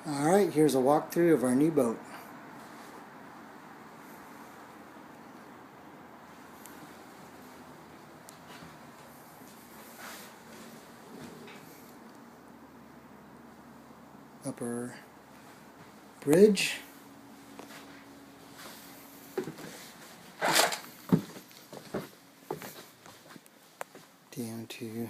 Alright, here's a walkthrough of our new boat. Upper bridge. Down to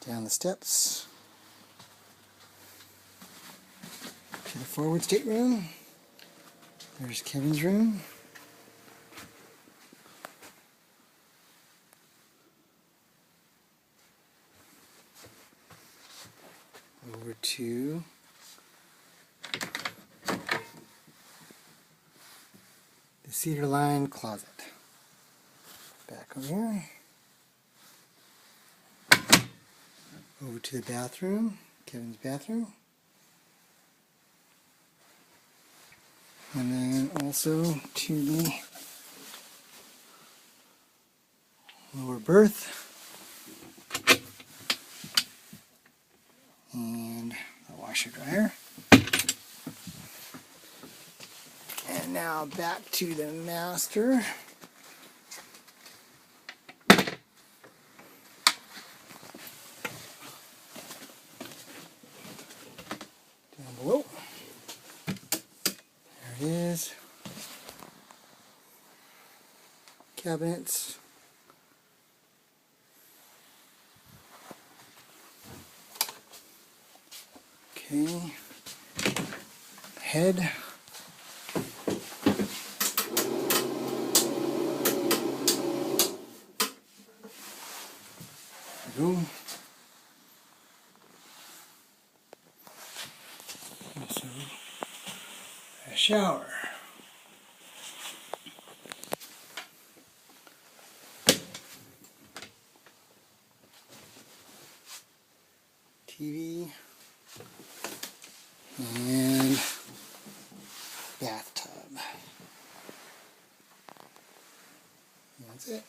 down the steps to the forward stateroom. There's Kevin's room. Over to the cedar lined closet. Back over here. Over to the bathroom, Kevin's bathroom. And then also to the lower berth. And the washer dryer. And now back to the master. Down below. There it is. Cabinets. Okay. Head. There we go. Also, a shower. TV. And bathtub. That's it.